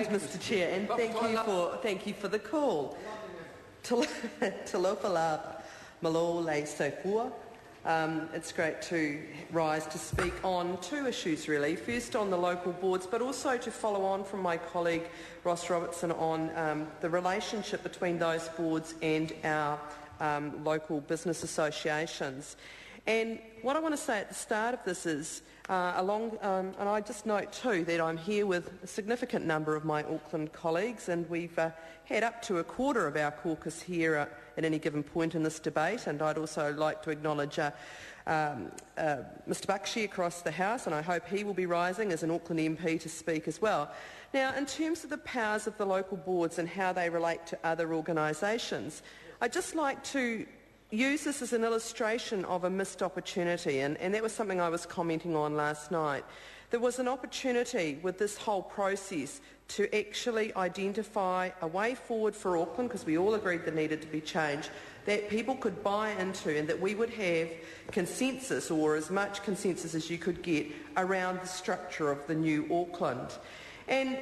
Mr. Chair, and thank you for the call. Talofa malo le sefua. It's great to rise to speak on two issues really. First on the local boards, but also to follow on from my colleague Ross Robertson on the relationship between those boards and our local business associations. And what I want to say at the start of this is, and I just note too that I'm here with a significant number of my Auckland colleagues, and we've had up to a quarter of our caucus here at any given point in this debate. And I'd also like to acknowledge Mr Bakshi across the House, and I hope he will be rising as an Auckland MP to speak as well. Now, in terms of the powers of the local boards and how they relate to other organisations, I'd just like to use this as an illustration of a missed opportunity, and that was something I was commenting on last night. There was an opportunity with this whole process to actually identify a way forward for Auckland, because we all agreed there needed to be change, that people could buy into, and that we would have consensus, or as much consensus as you could get, around the structure of the new Auckland. And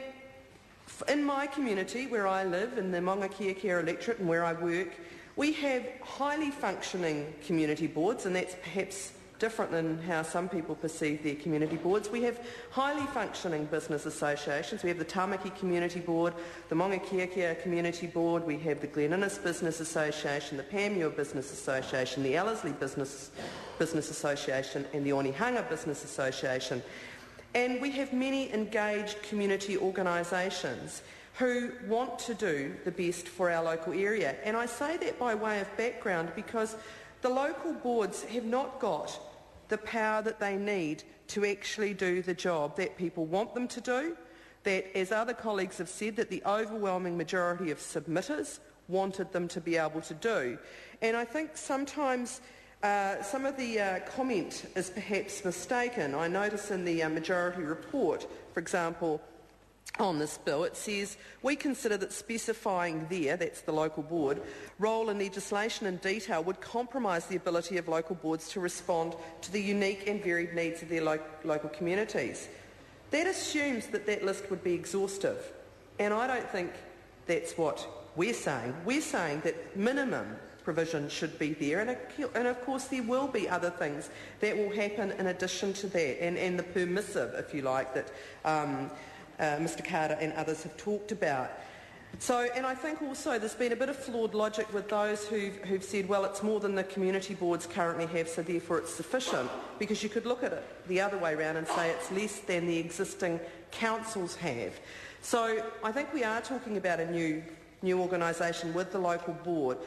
in my community, where I live, in the Maunga Kia electorate and where I work, we have highly functioning community boards, and that's perhaps different than how some people perceive their community boards. We have highly functioning business associations. We have the Tamaki Community Board, the Maunga Kia Community Board, we have the Glen Innes Business Association, the Panmure Business Association, the Ellerslie Business Association and the Onehunga Business Association. And we have many engaged community organisations who want to do the best for our local area. And I say that by way of background because the local boards have not got the power that they need to actually do the job that people want them to do, that, as other colleagues have said, that the overwhelming majority of submitters wanted them to be able to do. And I think sometimes some of the comment is perhaps mistaken. I notice in the majority report, for example, on this bill, it says, we consider that specifying their, that's the local board, role in legislation in detail would compromise the ability of local boards to respond to the unique and varied needs of their local communities. That assumes that that list would be exhaustive, and I don't think that's what we're saying. We're saying that minimum provision should be there, and of course there will be other things that will happen in addition to that, and the permissive, if you like, that Mr Carter and others have talked about. So, and I think also there's been a bit of flawed logic with those who've said, well, it's more than the community boards currently have, so therefore it's sufficient, because you could look at it the other way around and say it's less than the existing councils have. So I think we are talking about a new organisation with the local board.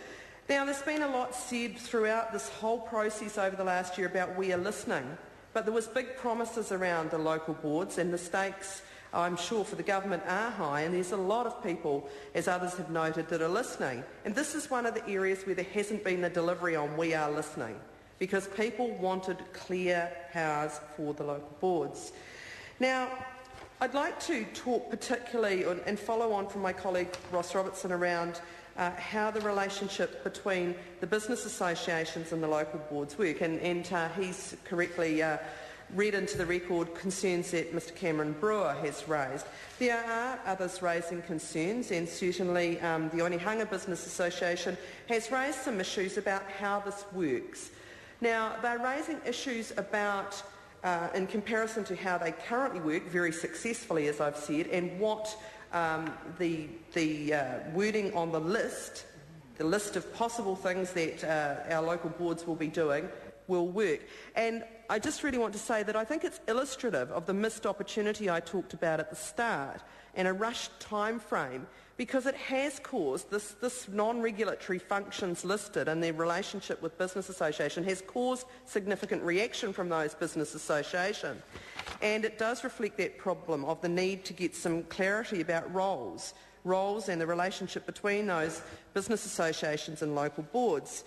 Now, there's been a lot said throughout this whole process over the last year about we are listening, but there was big promises around the local boards, and the stakes, I'm sure, for the government are high, and there's a lot of people, as others have noted, that are listening. And this is one of the areas where there hasn't been the delivery on we are listening, because people wanted clear powers for the local boards. Now, I'd like to talk particularly and follow on from my colleague Ross Robertson around how the relationship between the business associations and the local boards work, and he's correctly read into the record concerns that Mr Cameron Brewer has raised. There are others raising concerns, and certainly the Onehunga Business Association has raised some issues about how this works. Now, they're raising issues about, in comparison to how they currently work, very successfully, as I've said, and what the wording on the list of possible things that our local boards will be doing, will work. And I just really want to say that I think it's illustrative of the missed opportunity I talked about at the start and a rushed time frame, because it has caused this non-regulatory functions listed and their relationship with business association has caused significant reaction from those business associations. And it does reflect that problem of the need to get some clarity about roles and the relationship between those business associations and local boards.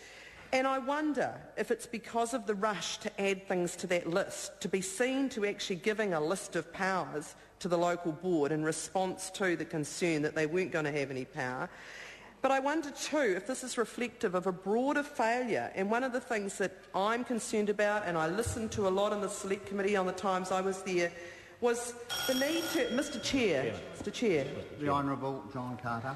And I wonder if it's because of the rush to add things to that list, to be seen to actually giving a list of powers to the local board in response to the concern that they weren't going to have any power. But I wonder too if this is reflective of a broader failure, and one of the things that I'm concerned about, and I listened to a lot in the Select Committee on the times I was there, was the need to... Mr Chair. Chairman. Mr Chair. The Honourable John Carter.